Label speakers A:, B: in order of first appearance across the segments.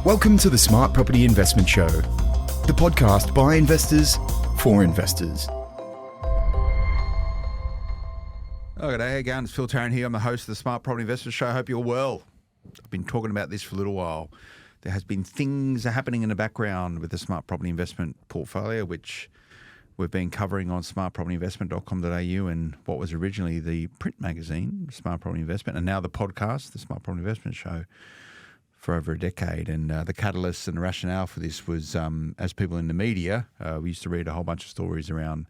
A: Welcome to the Smart Property Investment Show, the podcast by investors for investors.
B: Oh, g'day, how you going? It's Phil Tarrant here. I'm the host of the Smart Property Investment Show. I hope you're well. I've been talking about this for a little while. There has been things happening in the background with the Smart Property Investment portfolio, which we've been covering on smartpropertyinvestment.com.au and what was originally the print magazine, Smart Property Investment, and now the podcast, the Smart Property Investment Show, for over a decade. And the catalyst and the rationale for this was, as people in the media, we used to read a whole bunch of stories around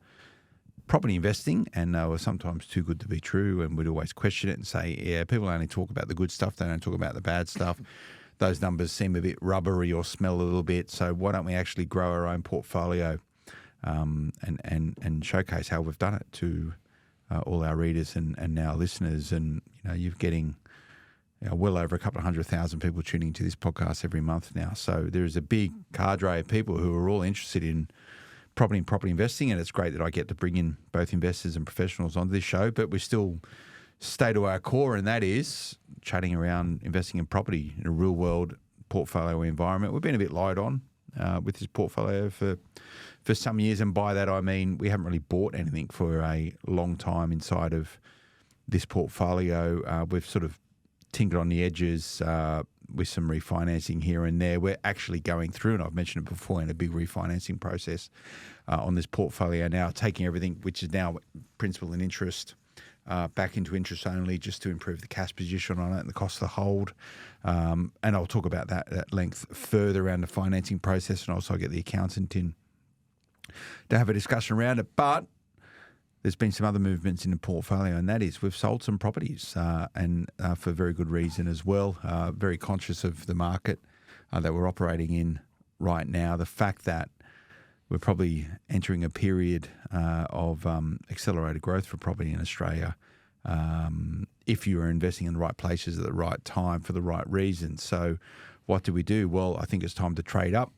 B: property investing, and they were sometimes too good to be true, and we'd always question it and say, yeah, people only talk about the good stuff, they don't talk about the bad stuff. Those numbers seem a bit rubbery or smell a little bit, so why don't we actually grow our own portfolio and showcase how we've done it to all our readers and now listeners. And you're getting well over a couple of 100,000 people tuning to this podcast every month now. So there is a big cadre of people who are all interested in property and property investing, and it's great that I get to bring in both investors and professionals onto this show. But we still stay to our core, and that is chatting around investing in property in a real-world portfolio environment. We've been a bit light on with this portfolio for some years, and by that I mean we haven't really bought anything for a long time inside of this portfolio. We've sort of tinkered on the edges with some refinancing here and there. We're actually going through, and I've mentioned it before, in a big refinancing process on this portfolio now, taking everything which is now principal and interest back into interest only, just to improve the cash position on it and the cost of the hold. And I'll talk about that at length further around the financing process, and also get the accountant in to have a discussion around it. But there's been some other movements in the portfolio, and that is we've sold some properties and for very good reason as well. Very conscious of the market that we're operating in right now. The fact that we're probably entering a period of accelerated growth for property in Australia if you are investing in the right places at the right time for the right reasons. So what do? Well, I think it's time to trade up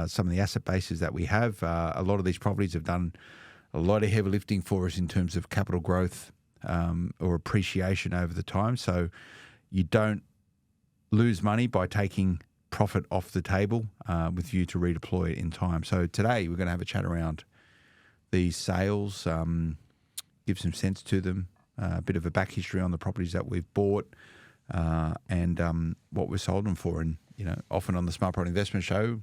B: some of the asset bases that we have. A lot of these properties have done a lot of heavy lifting for us in terms of capital growth or appreciation over the time. So you don't lose money by taking profit off the table with view to redeploy it in time. So today we're going to have a chat around these sales, give some sense to them, a bit of a back history on the properties that we've bought and what we sold them for. And, often on the Smart Property Investment Show,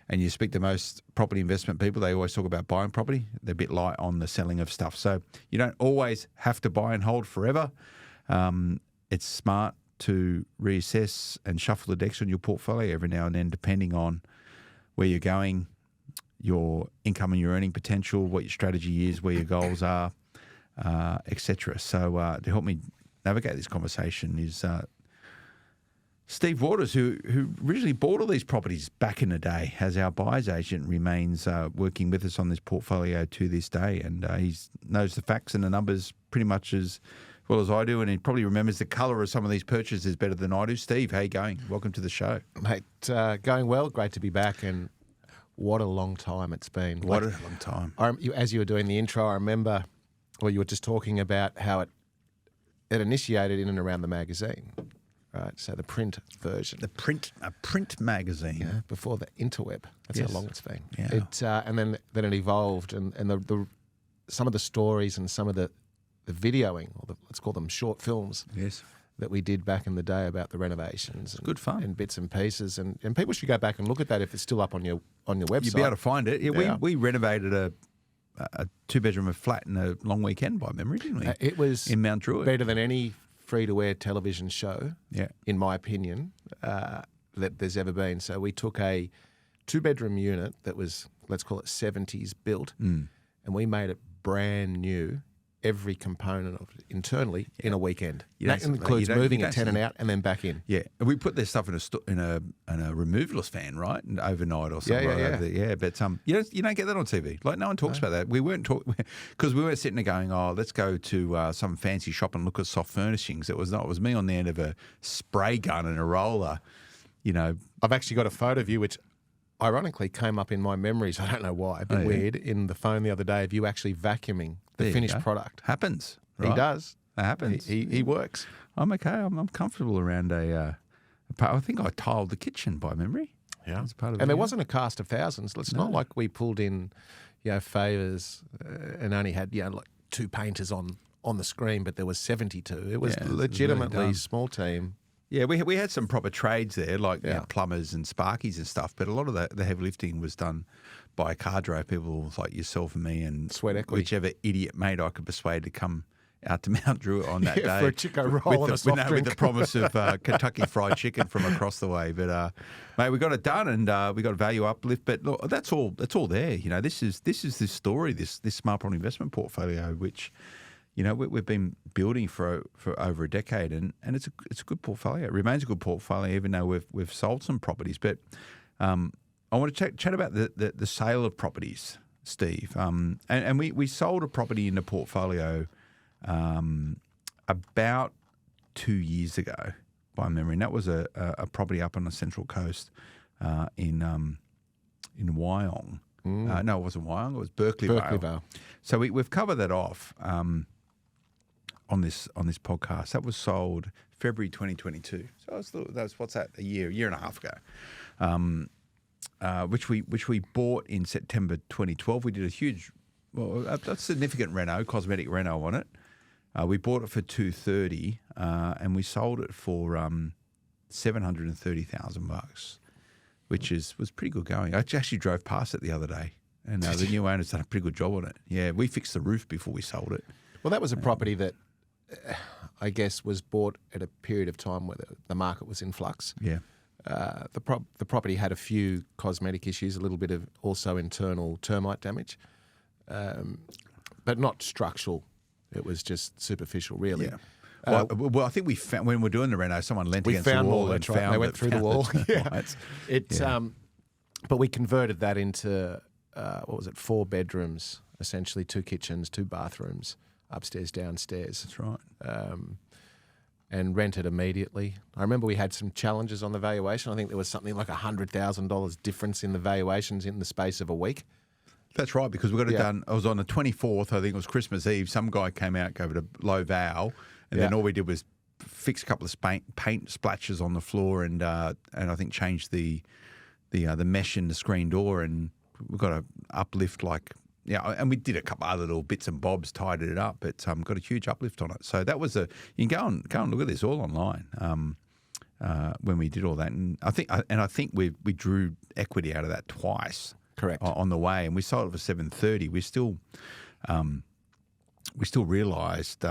B: and you speak to most property investment people, they always talk about buying property. They're a bit light on the selling of stuff. So you don't always have to buy and hold forever. It's smart to reassess and shuffle the decks on your portfolio every now and then, depending on where you're going, your income and your earning potential, what your strategy is, where your goals are, etc. So to help me navigate this conversation is Steve Waters, who originally bought all these properties back in the day as our buyer's agent, remains working with us on this portfolio to this day. And he knows the facts and the numbers pretty much as well as I do, and he probably remembers the colour of some of these purchases better than I do. Steve, how you going? Welcome to the show.
C: Mate, going well. Great to be back, and what a long time it's been.
B: What a long time.
C: As you were doing the intro, I remember, you were just talking about how it initiated in and around the magazine. Right, so the print version.
B: A print magazine.
C: Yeah, before the interweb. That's
B: Yes.
C: how long it's been.
B: Yeah.
C: And then it evolved, and the some of the stories and some of the videoing, or let's call them short films,
B: Yes.
C: that we did back in the day about the renovations.
B: Good fun.
C: And bits and pieces, and people should go back and look at that if it's still up on your website.
B: You'll be able to find it. Yeah,
C: Yeah.
B: We renovated a two-bedroom flat in a long weekend by memory, didn't we?
C: It was
B: in Mount Druitt.
C: better than any free-to-air television show,
B: Yeah.
C: in my opinion, that there's ever been. So we took a two-bedroom unit that was, let's call it 70s built, and we made it brand new, every component of it internally in a weekend. That includes moving a tenant out and then back in.
B: Yeah, and we put this stuff in a removalist van, right, and overnight or something.
C: Yeah.
B: But you don't get that on TV. Like no one talks about that. We weren't because we weren't sitting there going, oh, let's go to some fancy shop and look at soft furnishings. It was not. It was me on the end of a spray gun and a roller.
C: I've actually got a photo of you, which ironically came up in my memories. I don't know why, a bit weird, in the phone the other day of you actually vacuuming the finished product.
B: Happens. Right?
C: He does.
B: That happens.
C: He works.
B: I'm okay. I'm comfortable around a I think I tiled the kitchen by memory.
C: Yeah.
B: As part of
C: And there
B: yeah.
C: wasn't a cast of thousands. It's not like we pulled in, favours and only had, like 2 painters on the screen, but there was 72. It was legitimately
B: really
C: small team.
B: Yeah, we had some proper trades there, like plumbers and sparkies and stuff, but a lot of the heavy lifting was done by cadre people like yourself and me and
C: Sweat equity.
B: whichever idiot mate I could persuade to come out to Mount Druitt on that day
C: for a Chico roll and a soft drink.
B: with the promise of Kentucky Fried Chicken from across the way. But mate, we got it done and we got a value uplift. But look, that's all there. This is this story, this smart property investment portfolio, which we've been building for over a decade, and it's a good portfolio. It remains a good portfolio, even though we've sold some properties. But I want to chat about the sale of properties, Steve. And we sold a property in the portfolio about 2 years ago, by memory, and that was a property up on the Central Coast in Wyong. No, it wasn't Wyong. It was Berkeley Vale. So we've covered that off on this podcast. That was sold February 2022. So that's what's that? A year and a half ago. Which we bought in September 2012. We did a significant cosmetic reno on it. We bought it for $230, and we sold it for $730,000, which was pretty good going. I actually drove past it the other day, and the new owner's done a pretty good job on it. Yeah, we fixed the roof before we sold it.
C: Well, that was a property that I guess was bought at a period of time where the market was in flux.
B: Yeah.
C: The property had a few cosmetic issues, a little bit of also internal termite damage, but not structural. It was just superficial, really.
B: Yeah. Well, I think we found when we were doing the reno, someone leant against the wall and found
C: they went through the wall.
B: Yeah.
C: But we converted that into 4 bedrooms, essentially 2 kitchens, 2 bathrooms, upstairs, downstairs.
B: That's right.
C: And rented immediately. I remember we had some challenges on the valuation. I think there was something like $100,000 difference in the valuations in the space of a week.
B: That's right, because we got it done. I was on the 24th, I think it was Christmas Eve. Some guy came out, gave it a low val, and then all we did was fix a couple of paint splashes on the floor and I think changed the mesh in the screen door, and we got an uplift and we did a couple other little bits and bobs, tidied it up, but got a huge uplift on it. So that was you can go and look at this all online when we did all that, and I think we drew equity out of that twice.
C: Correct.
B: On the way, and we sold it for $730. We still realised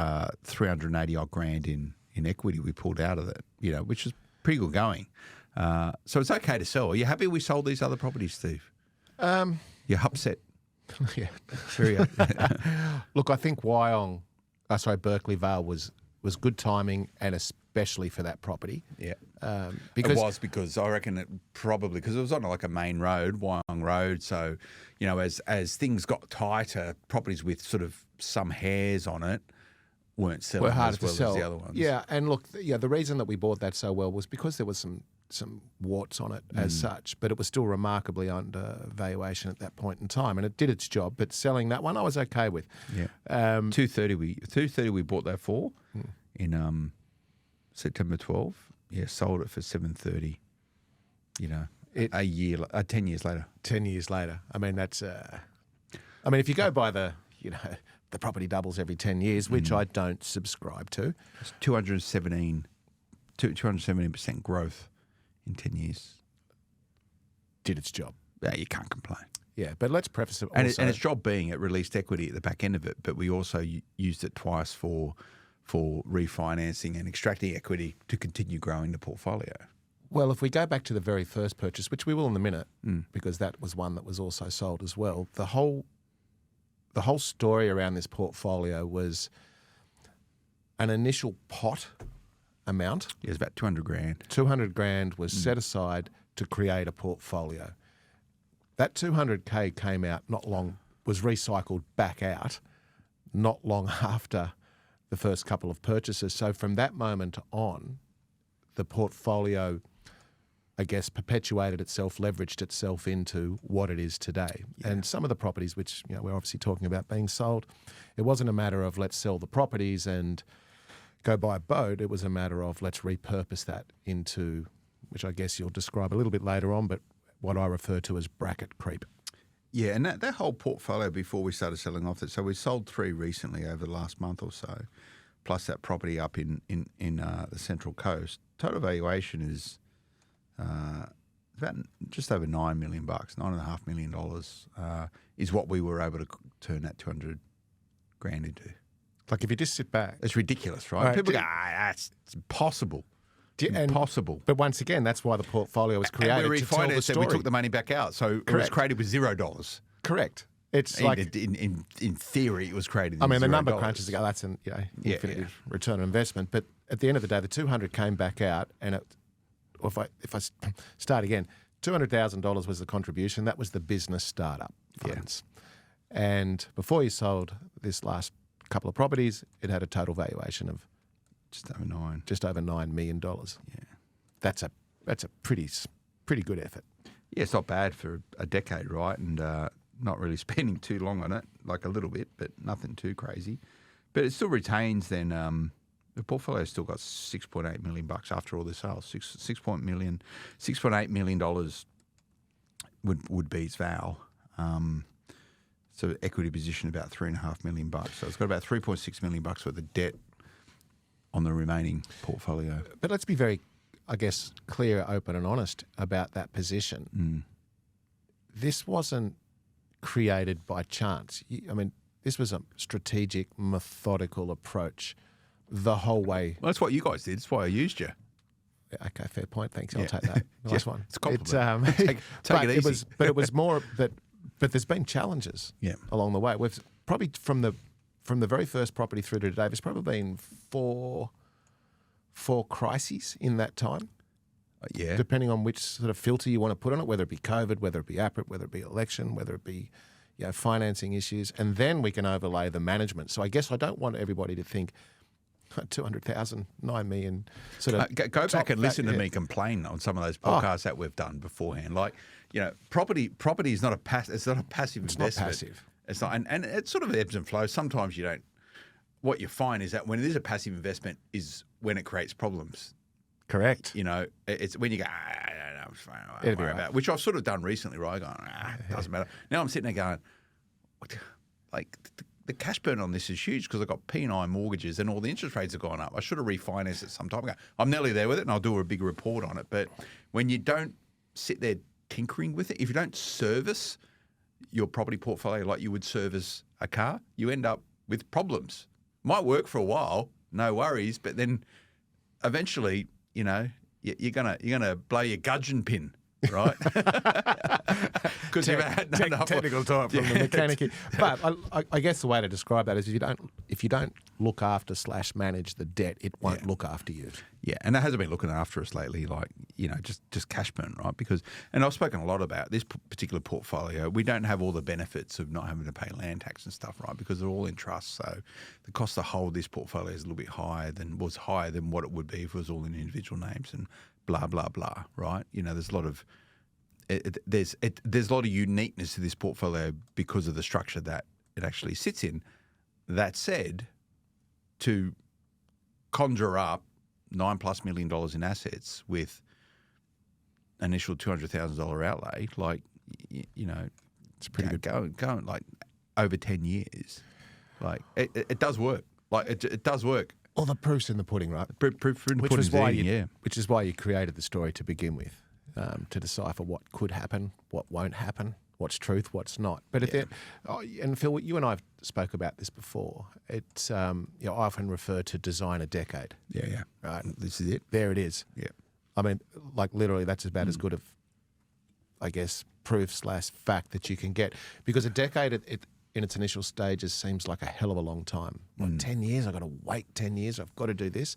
B: 380 odd grand in equity we pulled out of it. Which is pretty good going. So it's okay to sell. Are you happy we sold these other properties, Steve? You're upset.
C: Yeah.
B: Very
C: Look, I think Berkeley Vale was good timing, and especially for that property.
B: Yeah.
C: Because
B: I reckon it probably because it was on like a main road, Wyong Road. So, as things got tighter, properties with sort of some hairs on it weren't selling
C: were harder
B: as well
C: to sell.
B: as the other ones.
C: Yeah, and look, the reason that we bought that so well was because there was some warts on it as such, but it was still remarkably under valuation at that point in time, and it did its job. But selling that one, I was okay with.
B: Yeah. $230 we bought that for in September 12. Yeah, sold it for $730. 10 years later.
C: 10 years later. I mean, that's. If you go by the property doubles every 10 years, which I don't subscribe to.
B: It's 217% growth in 10 years.
C: Did its job.
B: Yeah, you can't complain.
C: Yeah, but let's preface it also.
B: And its job being it released equity at the back end of it, but we also used it twice for refinancing and extracting equity to continue growing the portfolio.
C: Well, if we go back to the very first purchase, which we will in a minute, because that was one that was also sold as well, the whole story around this portfolio was an initial pot amount.
B: Yeah, it's about 200 grand.
C: 200 grand was set aside to create a portfolio. That 200K came out was recycled back out not long after the first couple of purchases. So from that moment on, the portfolio, I guess, perpetuated itself, leveraged itself into what it is today. Yeah. And some of the properties, which we're obviously talking about being sold, it wasn't a matter of let's sell the properties and go buy a boat. It was a matter of let's repurpose that into which I guess you'll describe a little bit later on, but what I refer to as bracket creep.
B: Yeah, and that whole portfolio before we started selling off it. So we sold 3 recently over the last month or so, plus that property up in the Central Coast. Total valuation is about just over $9 million, $9.5 million is what we were able to turn that 200 grand into.
C: Like if you just sit back.
B: It's ridiculous, right?
C: Right.
B: People go, that's impossible. Impossible.
C: But once again, that's why the portfolio was created.
B: And we
C: to tell the
B: refinanced it. We
C: story.
B: took the money back out, so it was created with $0.
C: Correct. It's like
B: in theory, it was created.
C: I mean, the
B: $0.
C: number crunches go. That's an infinite return on investment. But at the end of the day, the 200 came back out, and if I start again, $200,000 was the contribution. That was the business startup funds. And before you sold this last couple of properties, it had a total valuation of just over $9 million.
B: Yeah,
C: that's a pretty good effort.
B: Yeah, it's not bad for a decade, right? And not really spending too long on it, like a little bit, but nothing too crazy. But it still retains. Then the portfolio's still got $6.8 million after all the sales. $6.8 million would be its val. So equity position about $3.5 million. So it's got about $3.6 million worth of debt on the remaining portfolio.
C: But let's be very, I guess, clear, open and honest about that position. This wasn't created by chance. I mean, this was a strategic, methodical approach the whole way.
B: Well, that's what you guys did. That's why I used you.
C: Okay, fair point. Thanks. I'll take that. Nice one.
B: It's a compliment. Take it easy.
C: It was more that. But there's been challenges along the way. We've probably from the very first property through to today, there's probably been four crises in that time. Depending on which sort of filter you want to put on it, whether it be COVID, whether it be APRA, whether it be election, whether it be financing issues, and then we can overlay the management. So I guess I don't want everybody to think 200,000, 9 million. Sort of
B: go back and listen to me complain on some of those podcasts that we've done beforehand. Like, property is not a passive. It's not a passive investment.
C: It's not passive.
B: It's not, and it sort of ebbs and flows. Sometimes you don't. What you find is that when it is a passive investment is when it creates problems.
C: Correct.
B: It's when you go, I don't worry about it, which I've sort of done recently, right? Going, it doesn't matter. Now I'm sitting there going, like, the cash burn on this is huge because I've got P&I mortgages and all the interest rates have gone up. I should have refinanced it some time ago. I'm nearly there with it and I'll do a big report on it. But when you don't sit there tinkering with it, if you don't service your property portfolio like you would service a car, you end up with problems. Might work for a while, no worries, but then eventually, you're gonna blow your gudgeon pin, right? Because you've had enough
C: technical talk from the mechanic. But I guess the way to describe that is if you don't look after / manage the debt, it won't look after you.
B: Yeah, and it hasn't been looking after us lately, like, just cash burn, right? And I've spoken a lot about this particular portfolio. We don't have all the benefits of not having to pay land tax and stuff, right? Because they're all in trust. So the cost to hold this portfolio is a little bit higher than what it would be if it was all in individual names and blah, blah, blah, right? There's a lot of there's a lot of uniqueness to this portfolio because of the structure that it actually sits in. That said, to conjure up $9+ million in assets with initial $200,000 outlay, like,
C: It's pretty good.
B: Going like over 10 years, like it does work. Like it does work.
C: Well, the proof's in the pudding, right?
B: Proof in the pudding,
C: Which is why you created the story to begin with, to decipher what could happen, what won't happen, what's truth, what's not. But and Phil, you and I have spoke about this before. It's I often refer to design a decade.
B: Yeah.
C: Right.
B: This is it.
C: There it is.
B: Yeah.
C: I mean, like literally, that's about as good of, I guess, proof / fact that you can get, because a decade in its initial stages seems like a hell of a long time. Like 10 years, I've got to wait 10 years. I've got to do this.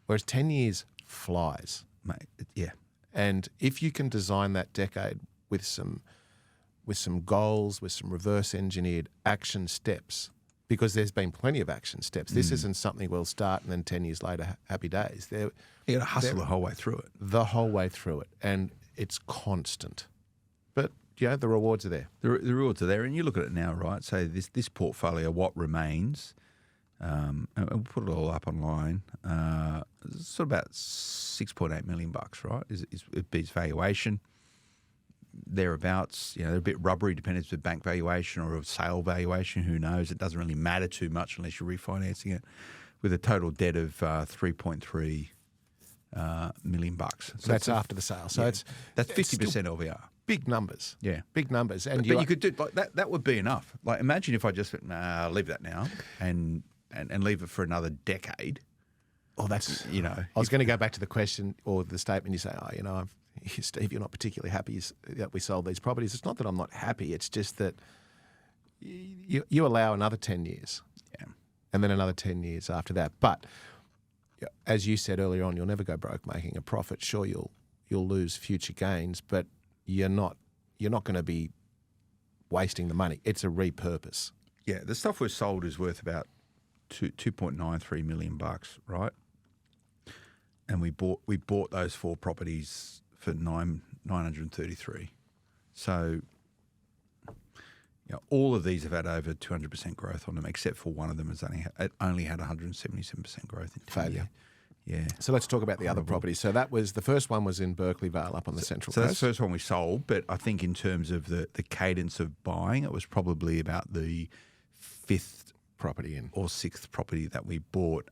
C: Whereas 10 years flies.
B: Mate, yeah.
C: And if you can design that decade with some goals, with some reverse engineered action steps, because there's been plenty of action steps. This isn't something we'll start and then 10 years later, happy days.
B: You got to hustle the whole way through it.
C: The whole way through it. And it's constant. But, the rewards are there.
B: The rewards are there. And you look at it now, right? So this portfolio, what remains, and we'll put it all up online. It's sort of about $6.8 million, right? Is its valuation. Thereabouts, they're a bit rubbery, depending if it's a bank valuation or a sale valuation. Who knows? It doesn't really matter too much unless you're refinancing it, with a total debt of $3.3 million.
C: So that's after the sale. So
B: that's 50% LVR.
C: Big numbers.
B: Yeah,
C: big numbers. And
B: but you could do like that. That would be enough. Like, imagine if I just went, leave that now and leave it for another decade.
C: Oh, that's I was going to go back to the question or the statement you say. Steve, you're not particularly happy that we sold these properties. It's not that I'm not happy. It's just that you allow another 10 years, and then another 10 years after that. But as you said earlier on, you'll never go broke making a profit. Sure, you'll lose future gains, but you're not going to be wasting the money. It's a repurpose.
B: Yeah, the stuff we've sold is worth about $2.93 million, right? And we bought those 4 properties for $933. So all of these have had over 200% growth on them, except for one of them has only had 177% growth in
C: failure.
B: Yeah.
C: So let's talk about the other properties. So that was the first one was in Berkeley Vale up on the Central Coast.
B: So that's the first one we sold, but I think in terms of the cadence of buying, it was probably about the 5th
C: property
B: or 6th property that we bought.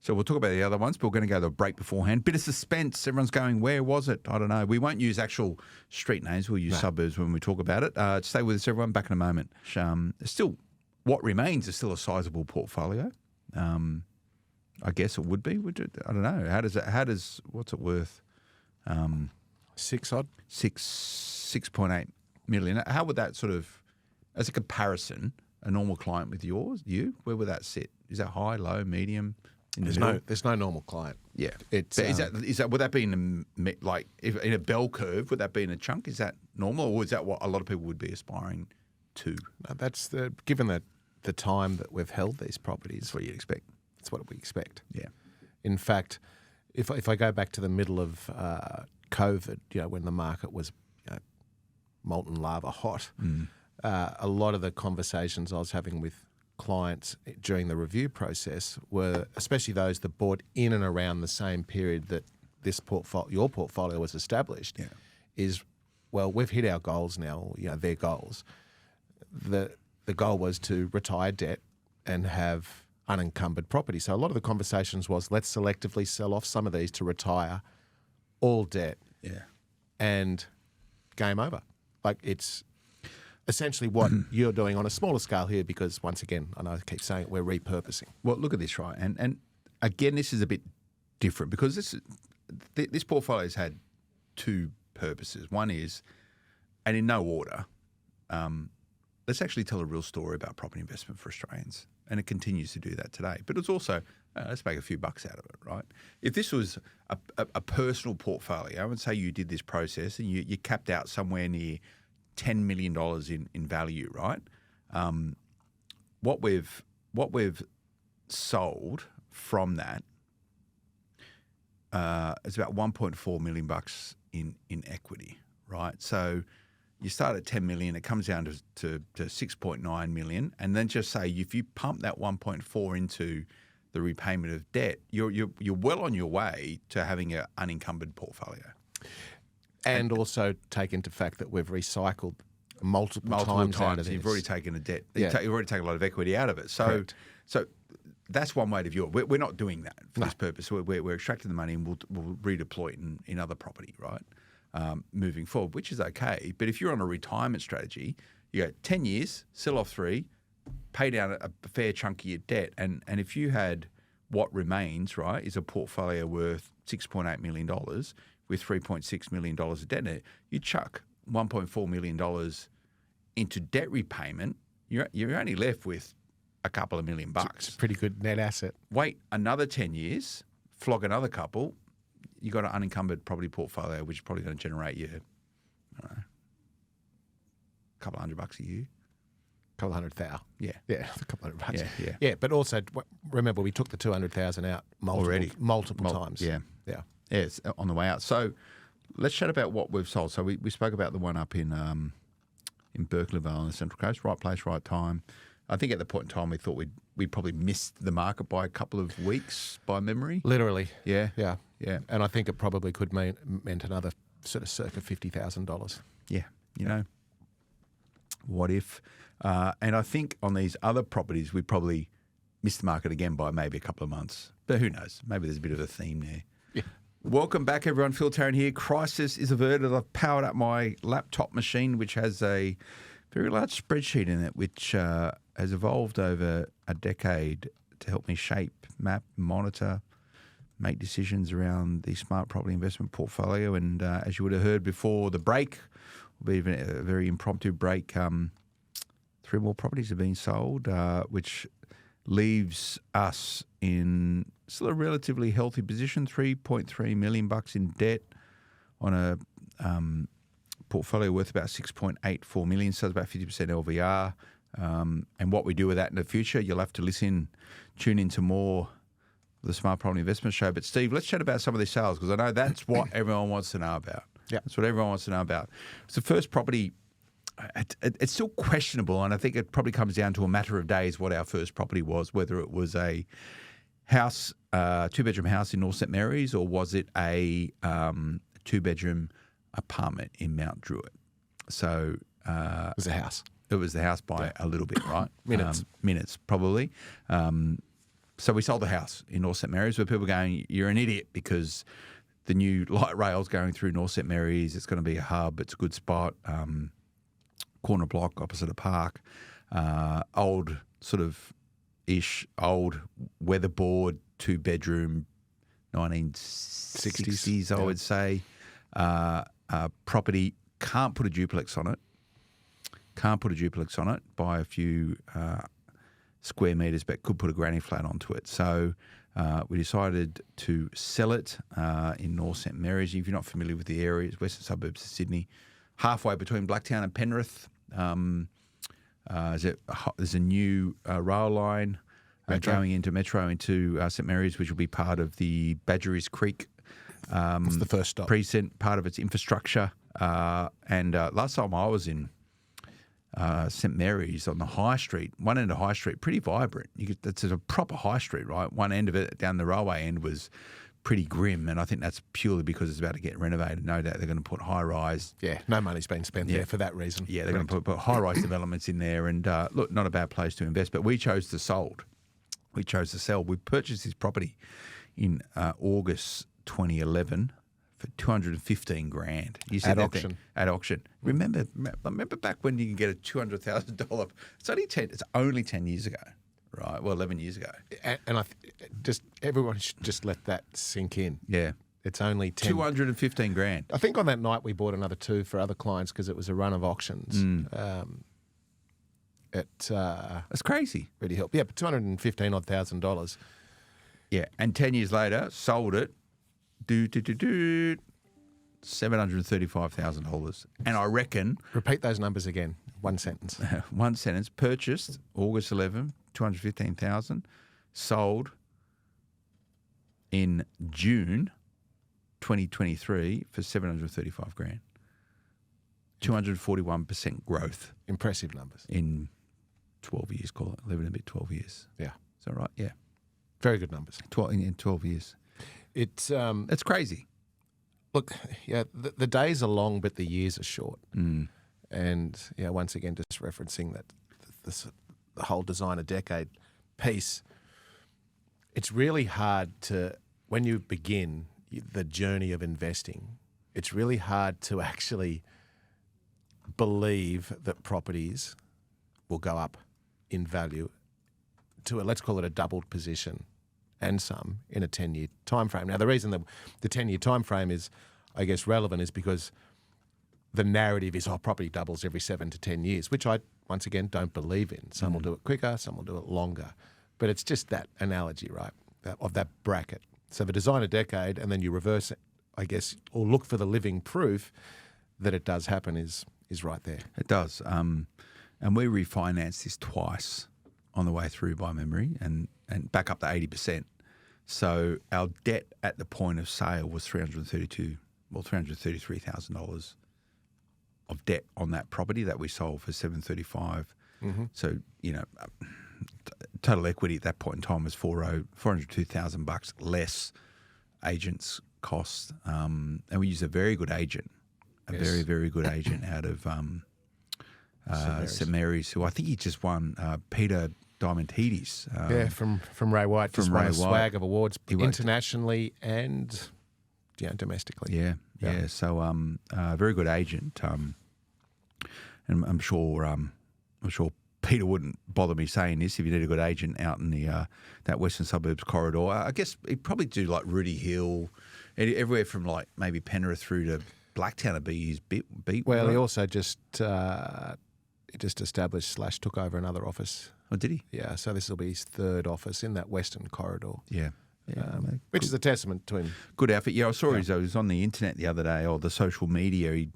B: So we'll talk about the other ones, but we're going to go to a break beforehand. Bit of suspense. Everyone's going, where was it? I don't know. We won't use actual street names. We'll use suburbs when we talk about it. Stay with us, everyone. Back in a moment. Still, what remains is still a sizable portfolio. I guess it would be. I don't know. What's it worth? 6.8 million. How would that sort of, as a comparison, a normal client with you, where would that sit? Is that high, low, medium?
C: There's no normal client.
B: Yeah, is that would that be in a bell curve? Would that be in a chunk? Is that normal, or is that what a lot of people would be aspiring to?
C: No, that's given the time that we've held these properties.
B: That's what you'd expect.
C: That's what we expect.
B: Yeah.
C: In fact, if I go back to the middle of COVID, when the market was molten lava hot, a lot of the conversations I was having with clients during the review process were, especially those that bought in and around the same period that your portfolio was established, is, well, we've hit our goals now, their goals. The goal was to retire debt and have unencumbered property. So a lot of the conversations was, let's selectively sell off some of these to retire all debt.
B: Yeah.
C: And game over. Like, it's essentially what you're doing on a smaller scale here, because once again, I know I keep saying it, we're repurposing.
B: Well, look at this, right? And again, this is a bit different because this portfolio has had 2 purposes. One is, and in no order, let's actually tell a real story about property investment for Australians. And it continues to do that today. But it's also, let's make a few bucks out of it, right? If this was a personal portfolio, and say you did this process and you capped out somewhere near $10 million in value, right? What we've sold from that is about $1.4 million in equity, right? So you start at 10 million, it comes down to 6.9 million, and then just say if you pump that 1.4 into the repayment of debt, you're well on your way to having an unencumbered portfolio.
C: And also take into fact that we've recycled multiple times out of this.
B: You've already taken a debt.
C: Yeah.
B: You've already taken a lot of equity out of it. So,
C: Correct.
B: so that's one way to view it. We're not doing that for this purpose. We're extracting the money and we'll redeploy it in other property, right? Moving forward, which is okay. But if you're on a retirement strategy, you go 10 years, sell off 3, pay down a fair chunk of your debt. And if you had what remains, right, is a portfolio worth $6.8 million with $3.6 million of debt in it, you chuck $1.4 million into debt repayment, you're only left with a couple of $1 million.
C: It's a pretty good net asset.
B: Wait another 10 years, flog another couple, you got an unencumbered property portfolio, which is probably going to generate you, I don't know, a couple $100 a year.
C: Couple $100,000.
B: Yeah.
C: Yeah, a couple $100.
B: Yeah.
C: Yeah, but also, remember, we took the $200,000 out multiple times.
B: Yeah.
C: Yeah.
B: Yeah, it's on the way out. So let's chat about what we've sold. So we spoke about the one up in Berkeley Vale on the Central Coast. Right place, right time. I think at the point in time we thought we'd probably missed the market by a couple of weeks by memory.
C: Literally.
B: Yeah.
C: Yeah.
B: Yeah.
C: And I think it probably could meant another sort of circa $50,000.
B: Yeah. You know, what if? And I think on these other properties, we probably missed the market again by maybe a couple of months. But who knows? Maybe there's a bit of a theme there.
C: Yeah.
B: Welcome back, everyone. Phil Tarrant here. Crisis is averted. I've powered up my laptop machine, which has a very large spreadsheet in it, which has evolved over a decade to help me shape, map, monitor, make decisions around the smart property investment portfolio. And as you would have heard before the break, or even a very impromptu break, 3 more properties have been sold, which leaves us in still a relatively healthy position, $3.3 million in debt on a portfolio worth about $6.84 million, so it's about 50% LVR. And what we do with that in the future, you'll have to tune into more of the Smart Property Investment Show. But Steve, let's chat about some of these sales, because I know that's what everyone wants to know about.
C: Yeah.
B: That's what everyone wants to know about. It's the first property. It's still questionable, and I think it probably comes down to a matter of days what our first property was, whether it was a house, 2-bedroom house in North St Mary's, or was it a 2-bedroom apartment in Mount Druitt. So
C: It was a house.
B: It was the house by a little bit, right?
C: Minutes.
B: Minutes, probably. So we sold the house in North St Mary's, where people are going, you're an idiot, because the new light rail's going through North St Mary's. It's going to be a hub. It's a good spot. Corner block opposite a park. Old sort of old weatherboard, 2-bedroom, 1960s, I would say. Property, can't put a duplex on it. Buy a few square metres, but could put a granny flat onto it. So we decided to sell it in North St Mary's. If you're not familiar with the area, it's western suburbs of Sydney, halfway between Blacktown and Penrith. There's a new rail line going into Metro into St Mary's, which will be part of the Badgerys Creek.
C: It's the first stop.
B: Precinct, part of its infrastructure. And last time I was in St Mary's on the High Street, one end of High Street, pretty vibrant. It's a proper high street, right? One end of it down the railway end was pretty grim, and I think that's purely because it's about to get renovated. No doubt they're going to put high-rise.
C: Yeah, no money's been spent there for that reason.
B: Yeah, they're going to put high-rise developments in there, and look, not a bad place to invest. But we chose to sell. We purchased this property in August 2011 for $215,000. You said
C: At auction.
B: At auction. Remember back when you can get a $200,000. It's only 10 years ago, right? Well, 11 years ago.
C: And everyone should just let that sink in.
B: Yeah.
C: It's only 10.
B: $215,000.
C: I think on that night we bought another 2 for other clients because it was a run of auctions.
B: That's crazy.
C: Really helped. Yeah, but $215,000.
B: Yeah, and 10 years later, sold it. $735,000. And I reckon...
C: Repeat those numbers again. One sentence.
B: One sentence. Purchased August 11, $215,000. Sold in June 2023 for $735,000. 241% growth.
C: Impressive numbers.
B: In 12 years, call it. 11 and a bit, 12 years.
C: Yeah.
B: Is that right? Yeah.
C: Very good numbers.
B: In 12 years.
C: It's
B: crazy.
C: Look, yeah, the days are long, but the years are short. And yeah, once again, just referencing that the whole designer decade piece. It's really hard to, when you begin the journey of investing, it's really hard to actually believe that properties will go up in value to let's call it a doubled position and some in a 10-year time frame. Now, the reason that the 10-year time frame is, I guess, relevant is because the narrative is, property doubles every 7 to 10 years, which I, once again, don't believe in. Some will do it quicker, some will do it longer. But it's just that analogy, right, of that bracket. So the designer decade, and then you reverse it, I guess, or look for the living proof that it does happen is right there.
B: It does. And we refinanced this twice on the way through by memory and back up to 80%. So our debt at the point of sale was $333,000 of debt on that property that we sold for $735,000. So, total equity at that point in time was $402,000 less agents' costs. And we used a very good agent, very, very good agent out of St. Mary's, who I think he just won Peter Diamantidis.
C: From Ray White. Just won a swag of awards internationally and domestically.
B: Yeah. So very good agent. And I'm sure Peter wouldn't bother me saying this if you need a good agent out in the that Western Suburbs corridor. I guess he'd probably do like Ruddy Hill, everywhere from like maybe Penrith through to Blacktown would be his beat.
C: Well, he also just established / took over another office.
B: Oh, did he?
C: Yeah, so this will be his third office in that Western corridor.
B: Yeah.
C: Which is a testament to him.
B: Good outfit. Yeah, I saw he was on the internet the other day, or the social media. He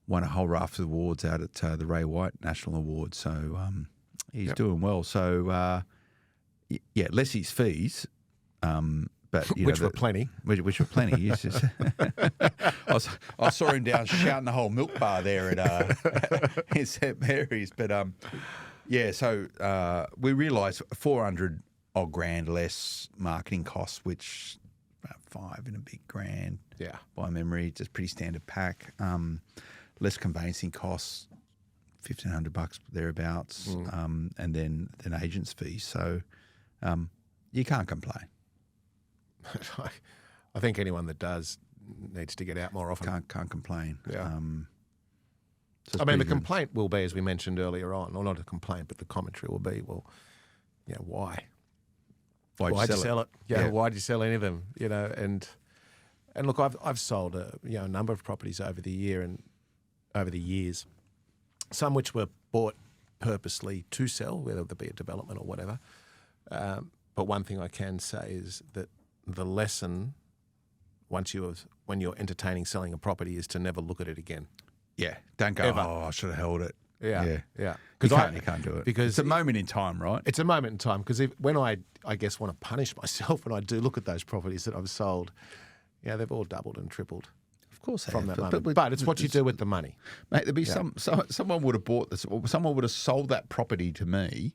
B: won a whole raft of awards out at the Ray White National Awards. So he's doing well. So, less his fees. But
C: which were plenty.
B: Which were plenty. Yes, yes. I saw him down shouting the whole milk bar there at in St. Mary's. But so we realised 400 odd grand less marketing costs, which about $5 and a big grand.
C: Yeah,
B: by memory, just pretty standard pack. Less conveyancing costs, $1,500 thereabouts, and then agents' fees. So you can't complain.
C: I think anyone that does needs to get out more often.
B: Can't complain.
C: Yeah.
B: So
C: I mean, the complaint will be, as we mentioned earlier on, or not a complaint, but the commentary will be, well, why? Why'd you sell it? Why'd you sell any of them? And look, I've sold a number of properties over the years, some which were bought purposely to sell, whether it be a development or whatever. But one thing I can say is that the lesson, when you're entertaining selling a property, is to never look at it again.
B: Yeah, don't go, I should have held it.
C: Yeah.
B: Because you can't do it.
C: Because
B: it's a moment in time, right?
C: It's a moment in time. Because when I guess, want to punish myself when I do look at those properties that I've sold, they've all doubled and tripled.
B: Of course they
C: from
B: have.
C: that moment. But it's what you do with the money.
B: Mate, there'd be someone would have bought this, or someone would have sold that property to me.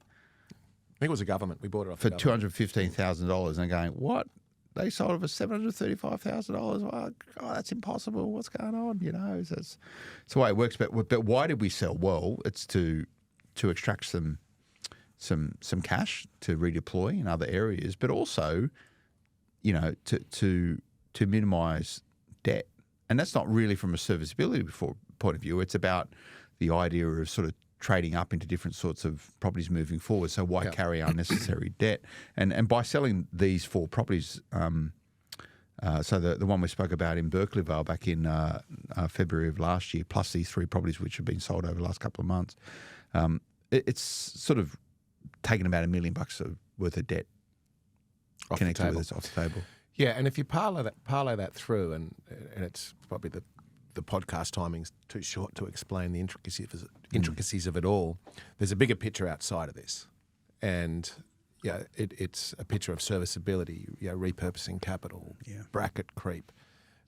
C: I think it was a government. We bought it off
B: for
C: the government.
B: $215,000 and going, what? They sold it for $735,000. Oh, God, that's impossible. What's going on? It's the way it works. But why did we sell? Well, it's to extract some cash to redeploy in other areas, but also, to minimise debt. And that's not really from a serviceability point of view. It's about the idea of sort of trading up into different sorts of properties moving forward. So why carry unnecessary debt? And by selling these 4 properties, so the one we spoke about in Berkeley Vale back in February of last year, plus these 3 properties which have been sold over the last couple of months, it's sort of taken about $1 million worth of debt
C: off
B: connected with us off the table.
C: Yeah, and if you parlay that through, and it's probably the podcast timing's too short to explain the intricacies of it all. There's a bigger picture outside of this, and it's a picture of serviceability, repurposing capital, bracket creep.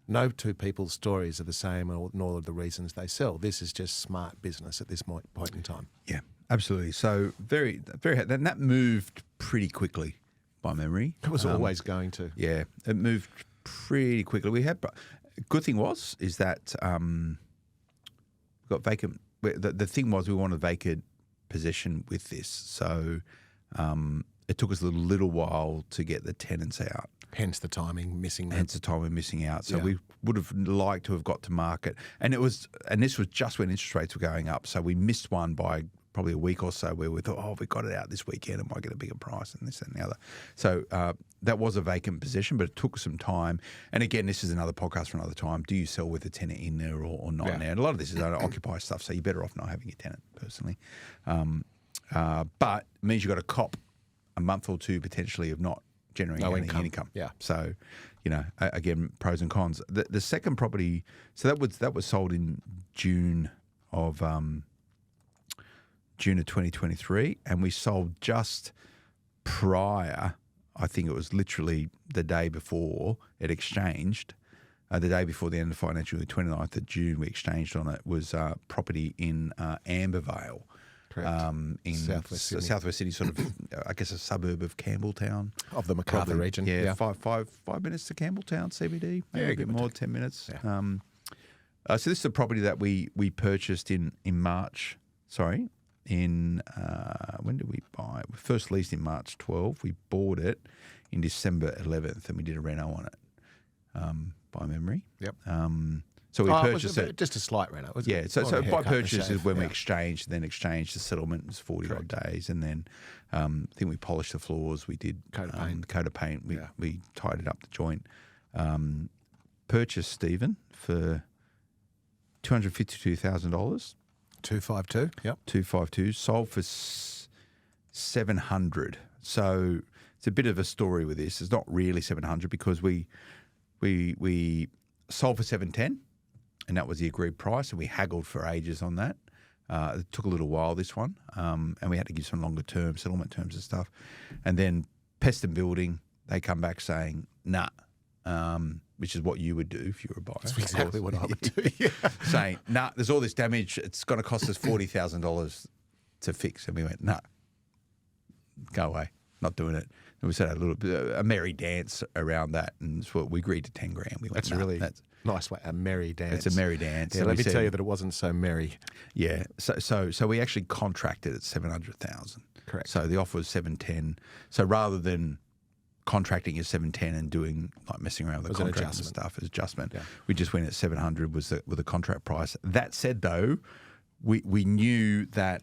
C: No two people's stories are the same, nor the reasons they sell. This is just smart business at this point in time.
B: Yeah, absolutely. So very, very, and that moved pretty quickly by memory.
C: It was always going to.
B: Yeah, it moved pretty quickly. We had. Good thing is that we got vacant. The thing was we wanted vacant possession with this, so it took us a little while to get the tenants out.
C: Hence the timing missing.
B: Out. So we would have liked to have got to market, and this was just when interest rates were going up. So we missed one by probably a week or so where we thought, we got it out this weekend, and might get a bigger price and this and the other. So that was a vacant position, but it took some time. And again, this is another podcast for another time. Do you sell with a tenant in there or not in there? And a lot of this is owner-occupier stuff, so you're better off not having a tenant personally. But it means you've got to cop a month or two potentially of not generating any income.
C: Yeah.
B: So, again, pros and cons. The second property, so that was sold in June of 2023, and we sold just prior. I think it was literally the day before it exchanged. The day before the end of the financial year, 29th of June, we exchanged on it. Was property in Ambervale.
C: Correct.
B: In
C: Southwest Sydney.
B: Southwest Sydney, sort of, I guess, a suburb of Campbelltown.
C: Of the Macarthur
B: Probably,
C: region.
B: Yeah, 5 minutes to Campbelltown CBD. Maybe a bit
C: give or
B: more,
C: take.
B: 10 minutes.
C: Yeah.
B: So this is a property that we purchased in March. Sorry, when did we buy it? We first leased in March 12. We bought it in December 11th, and we did a reno on it, by memory.
C: Yep.
B: So we
C: It was
B: purchased it.
C: just a slight reno. Wasn't
B: Yeah,
C: it?
B: so
C: More of a
B: by
C: haircut and a
B: purchase is
C: shave.
B: when we
C: Yeah.
B: exchanged, then exchanged the settlement was 40 odd days, and then I think we polished the floors. We did
C: Coat of paint.
B: Coat of paint.
C: Yeah.
B: We tidied up the joint. Purchased Stephen for $252,000,
C: 252. Yep.
B: 252. Sold for 700. So it's a bit of a story with this. It's not really 700 because we sold for 710. And that was the agreed price, and we haggled for ages on that. It took a little while, this one, and we had to give some longer term settlement terms and stuff. And then Peston Building, they come back saying, nah, which is what you would do if you were a buyer.
C: That's exactly what I would do. Yeah.
B: Saying, nah, there's all this damage. It's going to cost us $40,000 to fix. And we went, nah, go away, not doing it. And we said a merry dance around that, and so we agreed to 10 grand. We went,
C: That's
B: nah,
C: really nice way. A merry dance.
B: It's a merry dance.
C: Yeah,
B: And
C: let
B: we
C: me tell
B: said-
C: you that it wasn't so merry.
B: Yeah, so we actually contracted at 700,000.
C: Correct.
B: So the offer was 710. So rather than contracting at 710 and doing like messing around with the
C: It was an
B: contract and
C: adjustment.
B: stuff as adjustment,
C: Yeah.
B: we just went at 700 with the contract price. That said, though, we knew that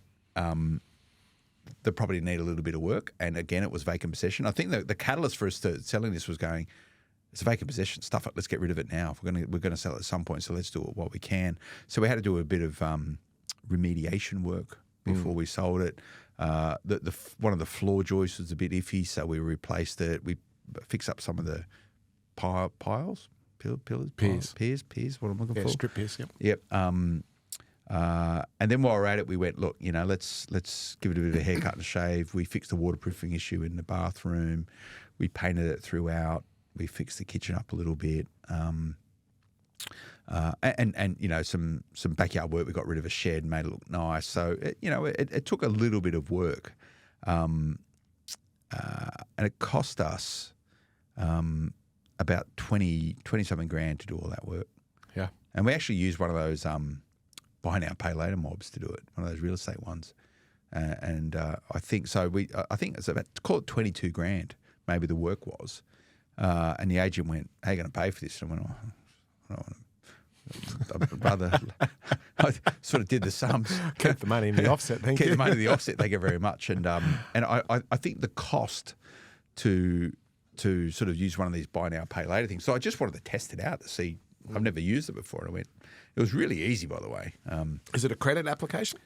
B: the property needed a little bit of work, and again, it was vacant possession. I think the catalyst for us to selling this was going, it's a vacant possession, stuff it, let's get rid of it now. If we're going to sell it at some point, so let's do it while we can. So we had to do a bit of remediation work before we sold it. One of the floor joists was a bit iffy, so we replaced it. We fixed up some of the piles, pillars, piers. What am I looking
C: Yeah,
B: for?
C: strip piece. Yep.
B: Yep. And then while we're at it, we went, look, let's give it a bit of a haircut and a shave. We fixed the waterproofing issue in the bathroom. We painted it throughout. We fixed the kitchen up a little bit. And some backyard work. We got rid of a shed, made it look nice. So it took a little bit of work, and it cost us about 20 something grand to do all that work.
C: Yeah.
B: And we actually used one of those buy now, pay later mobs to do it. One of those real estate ones, and I think so. I think it's about, call it 22 grand. Maybe the work was, and the agent went, "How are you going to pay for this?" And I went, "Oh, I don't want to." I'd rather I sort of did the sums.
C: Keep the money in the offset. Thank
B: Keep
C: you.
B: the money in the offset. Thank you very much. And I think the cost to sort of use one of these buy now, pay later things. So I just wanted to test it out to see. I've never used it before, and I went. It was really easy, by the way.
C: Is it a credit application?